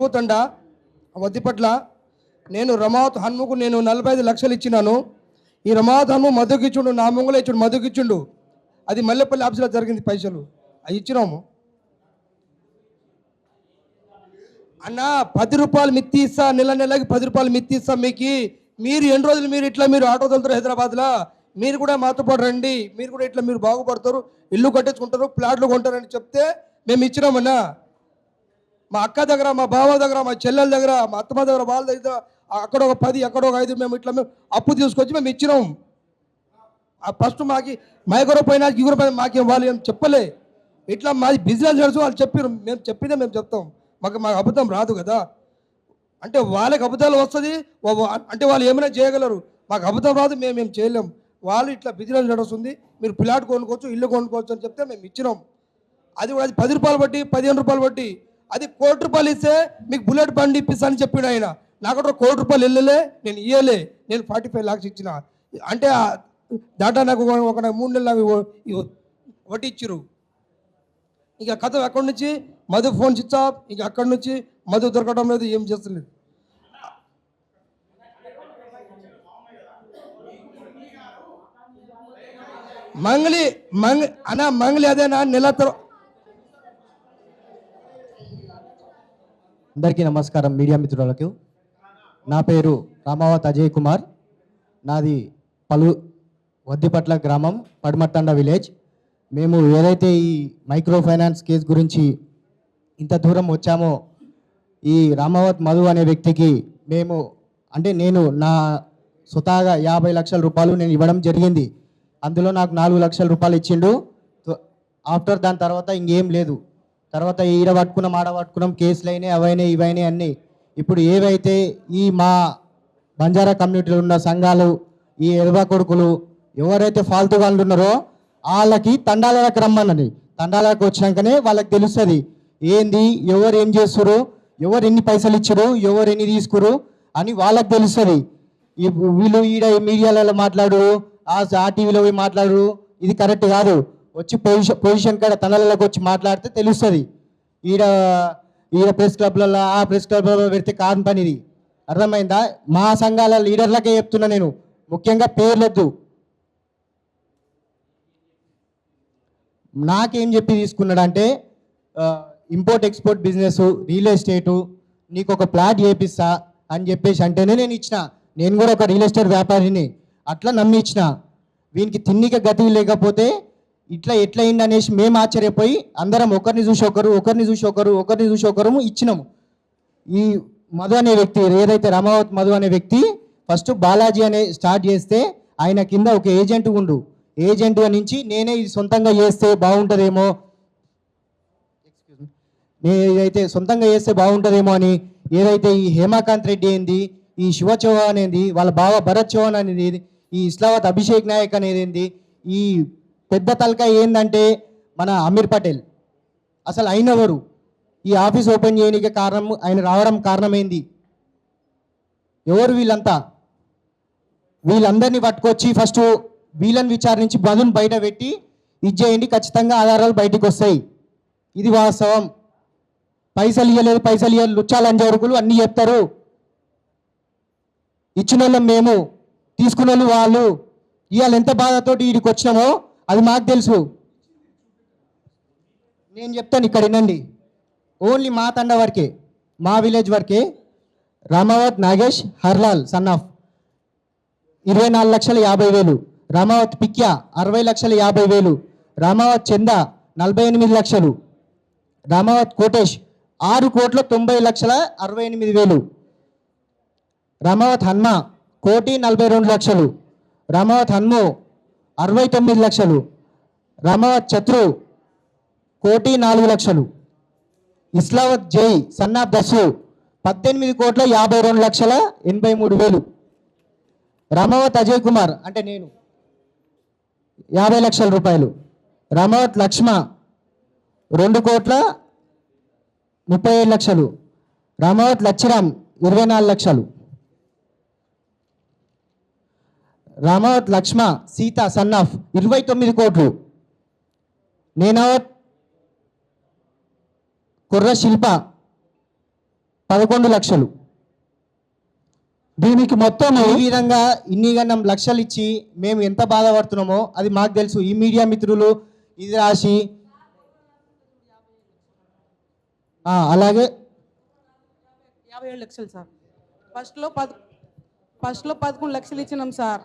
ఎక్కువతండ వద్దిపట్ల నేను రమావత్ హన్ముకు నేను 45 లక్షలు ఇచ్చినాను. ఈ రమావత్ హన్ము మధుకిచ్చుండు, నా ముంగులో ఇచ్చుడు మధుకిచ్చుండు. అది మల్లెపల్లి ఆఫీసులో జరిగింది. పైసలు అవి ఇచ్చినాము అన్న. 10 రూపాయలు మిత్తి ఇస్తా, నెలకి 10 రూపాయలు మిత్తి ఇస్తా మీకు. మీరు ఎన్ని రోజులు మీరు ఇట్లా మీరు ఆటో తోలుతారు హైదరాబాద్లో, మీరు కూడా మాతో పాటు రండి, మీరు కూడా ఇట్లా మీరు బాగుపడతారు, ఇల్లు కట్టించుకుంటారు, ప్లాట్లు కొంటారని చెప్తే మేము ఇచ్చినామన్నా. మా అక్క దగ్గర, మా బావ దగ్గర, మా చెల్లెల దగ్గర, మా అత్తమ్మ దగ్గర, వాళ్ళ దగ్గర అక్కడ ఒక 10 అక్కడ ఒక 5 మేము ఇట్లా మేము అప్పు తీసుకొచ్చి మేము ఇచ్చినాం. ఫస్ట్ మాకి మైకరో పైన గిగురు పైన మాకేం వాళ్ళు ఏం చెప్పలే. ఇట్లా మాది బిజినెస్ నడుచు వాళ్ళు చెప్పారు, మేము చెప్పిందే మేము చెప్తాం. మాకు అబద్ధం రాదు కదా. అంటే వాళ్ళకి అబద్ధాలు వస్తుంది అంటే వాళ్ళు ఏమైనా చేయగలరు, మాకు అబద్ధం రాదు, మేమేం చేయలేం. వాళ్ళు ఇట్లా బిజినెస్ నడుస్తుంది, మీరు ప్లాట్ కొనుక్కోవచ్చు, ఇల్లు కొనుక్కోవచ్చు అని చెప్తే మేము ఇచ్చినాం. అది కూడా అది 10 రూపాయలు బట్టి 15 రూపాయలు బట్టి అది 1 కోటి రూపాయలు ఇస్తే మీకు బుల్లెట్ బండి ఇప్పిస్తానని చెప్పాడు ఆయన. నాకు 1 కోటి రూపాయలు వెళ్ళలే, నేను ఇయ్యలే, నేను 45 lakhs ఇచ్చిన. అంటే దాంట్లో నాకు ఒక 3 నెలలు వడ్డీ ఇచ్చిరు. ఇక కథ అక్కడి నుంచి మధు ఫోన్ స్విచ్ ఆఫ్. ఇక అక్కడి నుంచి మధు దొరకడం లేదు, ఏం చేస్తలేదు. మంగళి అదేనా నెల అందరికీ నమస్కారం మీడియా మిత్రులకు. నా పేరు రామావత్ అజయ్ కుమార్. నాది వద్దిపట్ల గ్రామం, పడమట్టండ విలేజ్. మేము ఏదైతే ఈ మైక్రో ఫైనాన్స్ కేసు గురించి ఇంత దూరం వచ్చామో, ఈ రామావత్ మధు అనే వ్యక్తికి నేను నా స్వతహాగా 50 లక్షల రూపాయలు నేను ఇవ్వడం జరిగింది. అందులో నాకు 4 లక్షల రూపాయలు ఇచ్చిండు. ఆఫ్టర్ దాని తర్వాత ఇంకేం లేదు. తర్వాత ఈడ పట్టుకున్నాం, ఆడ పట్టుకున్నాం, కేసులు అయినాయి, అవైనాయి, ఇవైనాయి అన్నీ. ఇప్పుడు ఏవైతే ఈ మా బంజారా కమ్యూనిటీలో ఉన్న సంఘాలు, ఈ ఎడవ కొడుకులు ఎవరైతే ఫాల్తూ వాళ్ళు ఉన్నారో వాళ్ళకి తండాలకు రమ్మన్నది. తండాలకు వచ్చినాకనే వాళ్ళకి తెలుస్తుంది ఏంది, ఎవరు ఏం చేస్తురు, ఎవరు ఎన్ని పైసలు ఇచ్చారు, ఎవరు ఎన్ని తీసుకురు అని వాళ్ళకి తెలుస్తుంది. వీళ్ళు ఈడ మీడియాలలో మాట్లాడు, ఆ టీవీలో పోయి మాట్లాడు, ఇది కరెక్ట్ కాదు. వచ్చి పొజిషన్ కాడ తండాలకు వచ్చి మాట్లాడితే తెలుస్తుంది. ఈడ ప్రెస్ క్లబ్లలో, ఆ ప్రెస్ క్లబ్లలో పెడితే కాని పని ఇది. అర్థమైందా? మా సంఘాల లీడర్లకే చెప్తున్నా నేను, ముఖ్యంగా పేర్లొద్దు. నాకేం చెప్పి తీసుకున్నాడంటే import export business, real estate, నీకు ఒక ప్లాట్ చేపిస్తా అని చెప్పేసి అంటేనే నేను ఇచ్చిన. నేను కూడా ఒక రియల్ ఎస్టేట్ వ్యాపారిని, అట్లా నమ్మి ఇచ్చిన. వీనికి తిన్నిక గతి లేకపోతే ఇట్లా ఎట్లయింది అనేసి మేము ఆశ్చర్యపోయి అందరం ఒకరిని చూసి ఒకరు ఇచ్చినాము. ఈ మధు అనే వ్యక్తి ఏదైతే రామావత్ మధు అనే వ్యక్తి ఫస్ట్ బాలాజీ అనే స్టార్ట్ చేస్తే ఆయన కింద ఒక ఏజెంట్ ఉండు. ఏజెంట్ నుంచి నేనే ఇది సొంతంగా చేస్తే బాగుంటుందేమో, నేనైతే సొంతంగా చేస్తే బాగుంటుందేమో అని ఏదైతే ఈ హేమాకాంత్ రెడ్డి ఏంది, ఈ శివ చౌహాన్ ఏంది, వాళ్ళ బావ భరత్ చౌహాన్ అనేది, ఈ ఇస్లావత్ అభిషేక్ నాయక్ అనేది ఏంది, ఈ పెద్ద తలకాయ ఏందంటే మన అమీర్ పటేల్. అసలు అయినవరు ఈ ఆఫీస్ ఓపెన్ చేయడానికి కారణం, ఆయన రావడం కారణమైంది ఎవరు? వీళ్ళంతా వీళ్ళందరినీ పట్టుకొచ్చి ఫస్ట్ వీళ్ళని విచారించి మధుని బయట పెట్టి ఇచ్చేయండి, ఖచ్చితంగా ఆధారాలు బయటికి వస్తాయి. ఇది వాస్తవం. పైసలు ఇవ్వలేదు లుచ్చాలని జరుగులు అన్నీ చెప్తారు. ఇచ్చిన వాళ్ళం మేము, తీసుకున్న వాళ్ళు వాళ్ళు. ఇవాళ ఎంత బాధతోటి వీడికి వచ్చినామో అది మాకు తెలుసు. నేను చెప్తాను, ఇక్కడ వినండి. ఓన్లీ మా తండ వరకే, మా విలేజ్ వరకే రామావత్ నాగేష్ హర్లాల్ సన్ ఆఫ్ 24,50,000, రామావత్ పిక్యా 60,50,000, రామావత్ చంద 48 లక్షలు, రామావత్ కోటేష్ 6,90,68,000, రామావత్ హన్మ 1,42 లక్షలు, రామావత్ హన్ము 69 లక్షలు, రామావత్ చత్రు 1,04 లక్షలు, ఇస్లావత్ జై సన్నాఫ్ దస్సు 18,52,83,000, రామావత్ అజయ్ కుమార్ అంటే నేను 50 లక్షల రూపాయలు, రామావత్ లక్ష్మ 2,37 లక్షలు, రామావత్ లచ్చిరామ్ 24 లక్షలు, రామావత్ లక్ష్మ సీత సన్నాఫ్ 29 కోట్లు, నేనావత్ కుర్ర శిల్ప 11 లక్షలు. దీనికి మొత్తం ఈ విధంగా ఇన్ని గణం లక్షలు ఇచ్చి మేము ఎంత బాధపడుతున్నామో అది మాకు తెలుసు. ఈ మీడియా మిత్రులు ఇది రాసి అలాగే 57 లక్షలు సార్. ఫస్ట్లో 11 లక్షలు ఇచ్చినాం సార్.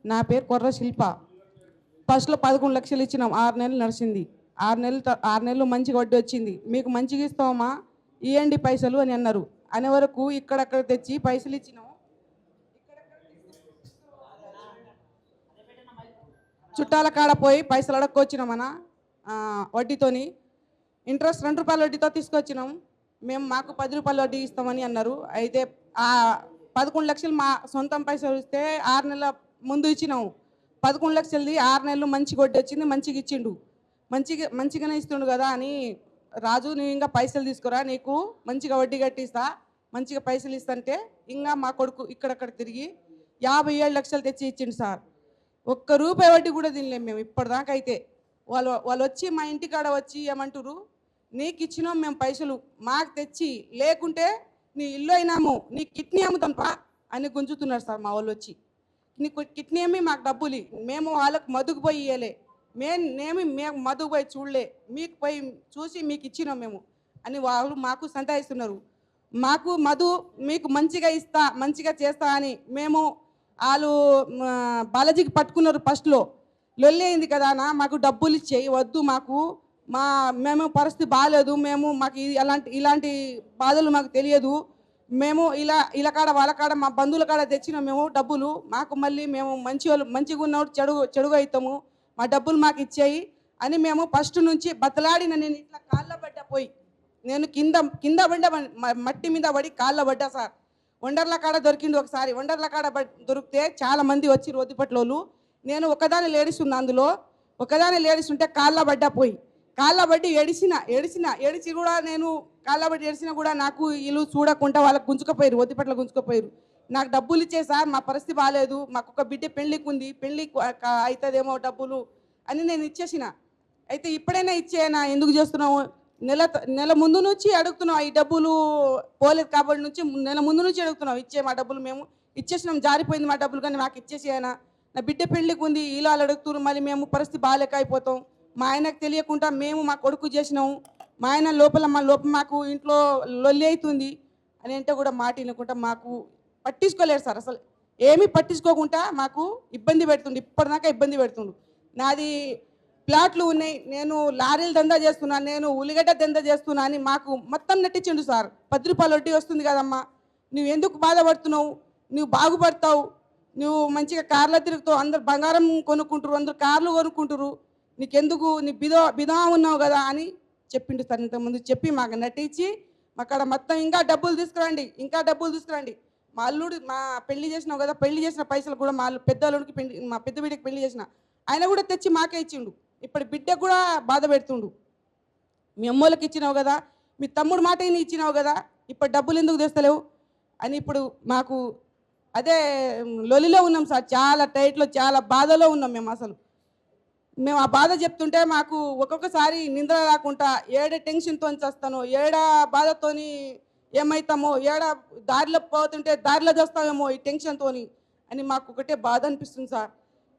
నా పేరు కొర్ర శిల్ప. ఫస్ట్లో 11 లక్షలు ఇచ్చినాం. 6 నెలలు నడిచింది. 6 నెలలు మంచిగా వడ్డీ వచ్చింది. మీకు మంచిగా ఇస్తామా, ఇవ్వండి పైసలు అని అన్నారు. అనే వరకు ఇక్కడక్కడ తెచ్చి పైసలు ఇచ్చినాం. చుట్టాల కాడ పోయి పైసలు అడక్కొచ్చినామన్నా వడ్డీతోని. ఇంట్రెస్ట్ 2 రూపాయల వడ్డీతో తీసుకొచ్చినాం. మాకు 10 రూపాయల వడ్డీ ఇస్తామని అన్నారు. అయితే ఆ 11 లక్షలు మా సొంతం పైసలు ఇస్తే 6 నెలల ముందు ఇచ్చినాము. 11 లక్షలది 6 నెలలు మంచిగా వడ్డీ వచ్చింది. మంచిగా ఇచ్చిండు. మంచిగానే ఇస్తుండు కదా అని, రాజు నువ్వు ఇంకా పైసలు తీసుకురా, నీకు మంచిగా వడ్డీ కట్టిస్తా, మంచిగా పైసలు ఇస్తంటే ఇంకా మా కొడుకు ఇక్కడక్కడ తిరిగి 57 లక్షలు తెచ్చి ఇచ్చిండు సార్. ఒక్క రూపాయి వడ్డీ కూడా తినలేము మేము ఇప్పటిదాకా. అయితే వాళ్ళు వచ్చి మా ఇంటికాడ వచ్చి ఏమంటారు, నీకు ఇచ్చినాం మేము పైసలు, మాకు తెచ్చి, లేకుంటే నీ ఇల్లు అయినాము, నీ కిడ్నీ అమ్ముతాం పా అని గుంజుతున్నారు సార్ మా వాళ్ళు వచ్చి. నీకు కిడ్నీ అమ్మి మాకు డబ్బులు, మేము వాళ్ళకు మధుకు పోయి ఇయ్యలే, మేము మధుకు పోయి చూడలే, మీకు పోయి చూసి మీకు ఇచ్చినాం మేము అని వాళ్ళు మాకు సంతాయిస్తున్నారు. మాకు మధు మీకు మంచిగా ఇస్తా, మంచిగా చేస్తా అని మేము వాళ్ళు బాలాజీకి పట్టుకున్నారు. ఫస్ట్లో లొల్లి అయింది కదా అన్న, మాకు డబ్బులు ఇచ్చేయి వద్దు, మేము పరిస్థితి బాగాలేదు, మాకు ఇలాంటి బాధలు మాకు తెలియదు, మేము ఇలా కాడ వాళ్ళ కాడ మా బంధువుల కాడ తెచ్చినాం మేము డబ్బులు, మాకు మళ్ళీ మేము మంచిగా ఉన్నప్పుడు చెడుగా అవుతాము, మా డబ్బులు మాకు ఇచ్చేయి అని మేము ఫస్ట్ నుంచి బతలాడిన. నేను ఇట్లా కాళ్ళ పడ్డా పోయి, నేను కింద పడ్డా, మట్టి మీద పడి కాళ్ళ పడ్డా సార్. వండర్ల కాడ దొరికింది ఒకసారి. వండర్ల కాడ దొరికితే చాలా మంది వచ్చి రోదిపట్లోళ్ళు, నేను ఒకదాని లేడీస్ ఉన్నా, అందులో ఒకదాని లేడీస్ ఉంటే కాళ్ళ పడ్డా పోయి, కాళ్ళ బట్టి ఏడిచి కూడా, నేను కాళ్ళ బట్టి ఏడిచినా కూడా నాకు వీళ్ళు చూడకుండా వాళ్ళకి గుంజుకపోయారు, ఒత్తిపట్ల గుంజుకపోయారు. నాకు డబ్బులు ఇచ్చే సార్, మా పరిస్థితి బాగాలేదు, మాకు ఒక బిడ్డ పెళ్ళికి ఉంది, పెళ్ళికి అవుతుందేమో డబ్బులు అని నేను ఇచ్చేసిన. అయితే ఇప్పుడైనా ఇచ్చేనా, ఎందుకు చేస్తున్నావు, నెల ముందు నుంచి అడుగుతున్నావు, ఈ డబ్బులు పోలేదు కాబట్టి నుంచి నెల ముందు నుంచి అడుగుతున్నావు, ఇచ్చే మా డబ్బులు, మేము ఇచ్చేసినాం, జారిపోయింది మా డబ్బులు, కానీ మాకు ఇచ్చేసేయనా, నా బిడ్డ పెళ్ళికి ఉంది, ఇలా అడుగుతున్నారు, మళ్ళీ మేము పరిస్థితి బాగాలేక అయిపోతాం, మా ఆయనకు తెలియకుండా మేము మా కొడుకు చేసినాము, మా ఆయన లోపల మాకు ఇంట్లో లొల్లి అవుతుంది అని అంటే కూడా మాట వినకుండా మాకు పట్టించుకోలేరు సార్. అసలు ఏమీ పట్టించుకోకుండా మాకు ఇబ్బంది పెడుతుండు, ఇప్పటిదాకా ఇబ్బంది పెడుతుండు. నాది ప్లాట్లు ఉన్నాయి, నేను లారీలు దందా చేస్తున్నాను, నేను ఉల్లిగడ్డ దందా చేస్తున్నా అని మాకు మొత్తం నటించిండు సార్. 10 రూపాయలు వడ్డీ వస్తుంది కదమ్మా, నువ్వు ఎందుకు బాధపడుతున్నావు, నువ్వు బాగుపడతావు, నువ్వు మంచిగా కార్లో తిరుగుతావు, అందరు బంగారం కొనుక్కుంటారు, అందరు కార్లు కొనుక్కుంటారు, నీకెందుకు, నీ బిదా ఉన్నావు కదా అని చెప్పిండు సార్. ఇంతకుముందు చెప్పి మాకు నటించి అక్కడ మొత్తం ఇంకా డబ్బులు తీసుకురండి, మా అల్లుడు, మా పెళ్లి చేసినావు కదా, పెళ్లి చేసిన పైసలు కూడా మా పెద్ద అల్లుడికి మా పెద్ద బిడ్డకి పెళ్లి చేసిన ఆయన కూడా తెచ్చి మాకే ఇచ్చిండు. ఇప్పుడు బిడ్డకు కూడా బాధ పెడుతుండు, మీ అమ్మోళ్ళకి ఇచ్చినావు కదా, మీ తమ్ముడు మాట ఇచ్చినావు కదా, ఇప్పుడు డబ్బులు ఎందుకు తెస్తలేవు అని ఇప్పుడు మాకు అదే లొలిలో ఉన్నాం సార్. చాలా టైట్లో, చాలా బాధలో ఉన్నాం మేము ఆ బాధ చెప్తుంటే మాకు ఒక్కొక్కసారి నిద్ర రాకుండా, ఏడ టెన్షన్తో చేస్తాను, ఏడ బాధతోని ఏమవుతామో, ఏడ దారిలో పోతుంటే దారిలో చేస్తామేమో ఈ టెన్షన్తో అని మాకు ఒకటే బాధ అనిపిస్తుంది సార్.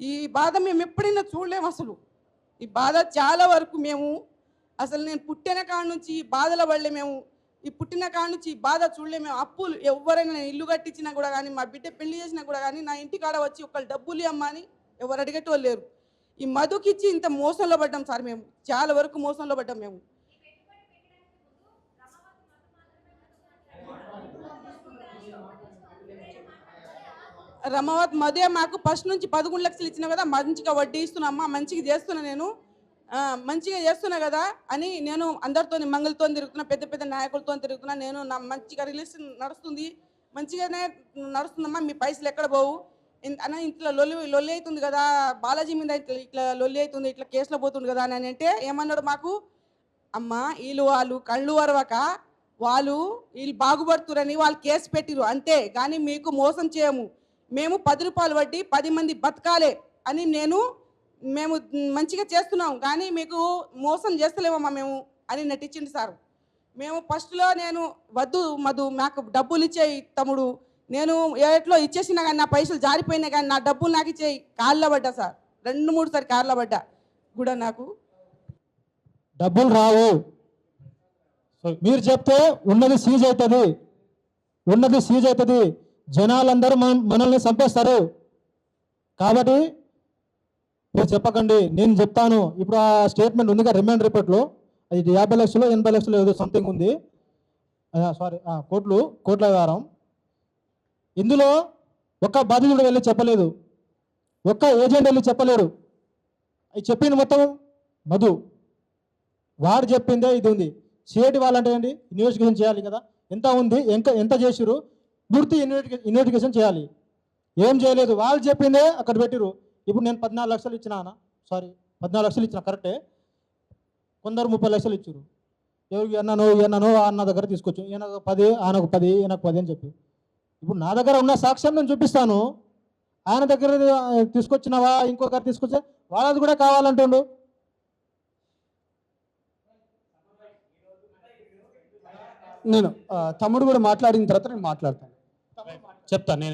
ఈ బాధ మేము ఎప్పుడైనా చూడలేము అసలు. ఈ బాధ చాలా వరకు మేము అసలు, నేను పుట్టిన కాడ నుంచి ఈ బాధల వల్లే మేము, ఈ పుట్టిన కాడ నుంచి ఈ బాధ చూడలేము మేము. అప్పులు ఎవరైనా, నేను ఇల్లు కట్టించినా కూడా కానీ, మా బిడ్డ పెళ్లి చేసినా కూడా కానీ, నా ఇంటి కాడ వచ్చి ఒకళ్ళు డబ్బులు ఇవ్వమ్మా అని ఎవరు అడిగేటోళ్ళు లేరు. ఈ మధుకిచ్చి ఇంత మోసంలో పడ్డాం సార్, మేము చాలా వరకు మోసంలో పడ్డాం మేము. రమావత్ మధే మాకు ఫస్ట్ నుంచి 11 లక్షలు ఇచ్చినా కదా, మంచిగా వడ్డీ ఇస్తున్నామ్మా, మంచిగా చేస్తున్నా, నేను మంచిగా చేస్తున్నా కదా అని నేను అందరితో మంగళతో తిరుగుతున్నా, పెద్ద పెద్ద నాయకులతో తిరుగుతున్నా, నేను నా మంచిగా రిలేషన్ నడుస్తుంది, మంచిగానే నడుస్తుందమ్మా, మీ పైసలు ఎక్కడ పోవు అన్న, ఇంట్లో లొల్లి అవుతుంది కదా, బాలాజీ మీద ఇట్లా లొల్లి అవుతుంది, ఇట్లా కేసులో పోతుంది కదా అని అంటే ఏమన్నాడు మాకు, అమ్మ వాళ్ళు కళ్ళు అరవక వీళ్ళు బాగుపడుతురని వాళ్ళు కేసు పెట్టిరు అంతే, కానీ మీకు మోసం చేయము, మేము 10 రూపాయలు వడ్డీ 10 మంది బతకాలే అని మేము మంచిగా చేస్తున్నాం, కానీ మీకు మోసం చేస్తలేమమ్మా మేము అని నటించింది సార్. మేము ఫస్ట్లో నేను వద్దు మధు మాకు డబ్బులు ఇచ్చేయి తమ్ముడు, నేను ఎట్లో ఇచ్చేసినా కానీ నా పైసలు జారిపోయినా కానీ నా డబ్బులు నాకు ఇచ్చేయి, కాళ్ళలో పడ్డా సార్, 2-3 సార్లు కాళ్ళలో పడ్డా కూడా నాకు డబ్బులు రావు. మీరు చెప్తే ఉన్నది సీజ్ అవుతుంది, ఉన్నది సీజ్ అవుతుంది. జనాలందరూ మనల్ని చంపేస్తారు. కాబట్టి మీరు చెప్పకండి, నేను చెప్తాను. ఇప్పుడు ఆ స్టేట్మెంట్ ఉందిగా రిమాండ్ రిపోర్ట్లో, అది 50 లక్షలు 80 లక్షలు ఏదో సంథింగ్ ఉంది, సారీ కోట్ల వ్యవహారం. ఇందులో ఒక్క బాధితుడు వెళ్ళి చెప్పలేదు, ఒక్క ఏజెంట్ వెళ్ళి చెప్పలేరు. అది చెప్పింది మొత్తం మధు, వాడు చెప్పిందే ఇది ఉంది. సిఐటి వాళ్ళంటే ఏంటి, ఇన్వెస్టిగేషన్ చేయాలి కదా, ఎంత ఉంది ఎంత చేసిరు పూర్తి ఇన్వెస్టిగేషన్ చేయాలి. ఏం చేయలేదు, వాళ్ళు చెప్పిందే అక్కడ పెట్టిరు. ఇప్పుడు నేను 14 లక్షలు ఇచ్చిన, సారీ 14 లక్షలు ఇచ్చిన కరెక్టే, కొందరు 30 లక్షలు ఇచ్చారు. ఎవరికి ఎన్నో అన్న దగ్గర తీసుకొచ్చు, ఈయనకు 10 ఆయనకు 10 ఈయనకు 10 అని చెప్పి. ఇప్పుడు నా దగ్గర ఉన్న సాక్ష్యం నేను చూపిస్తాను. ఆయన దగ్గర తీసుకొచ్చినవా ఇంకొకరు తీసుకొచ్చా, వాళ్ళది కూడా కావాలంటుండు. నేను తమ్ముడు కూడా మాట్లాడిన తర్వాత నేను మాట్లాడతాను, చెప్తాను నేను.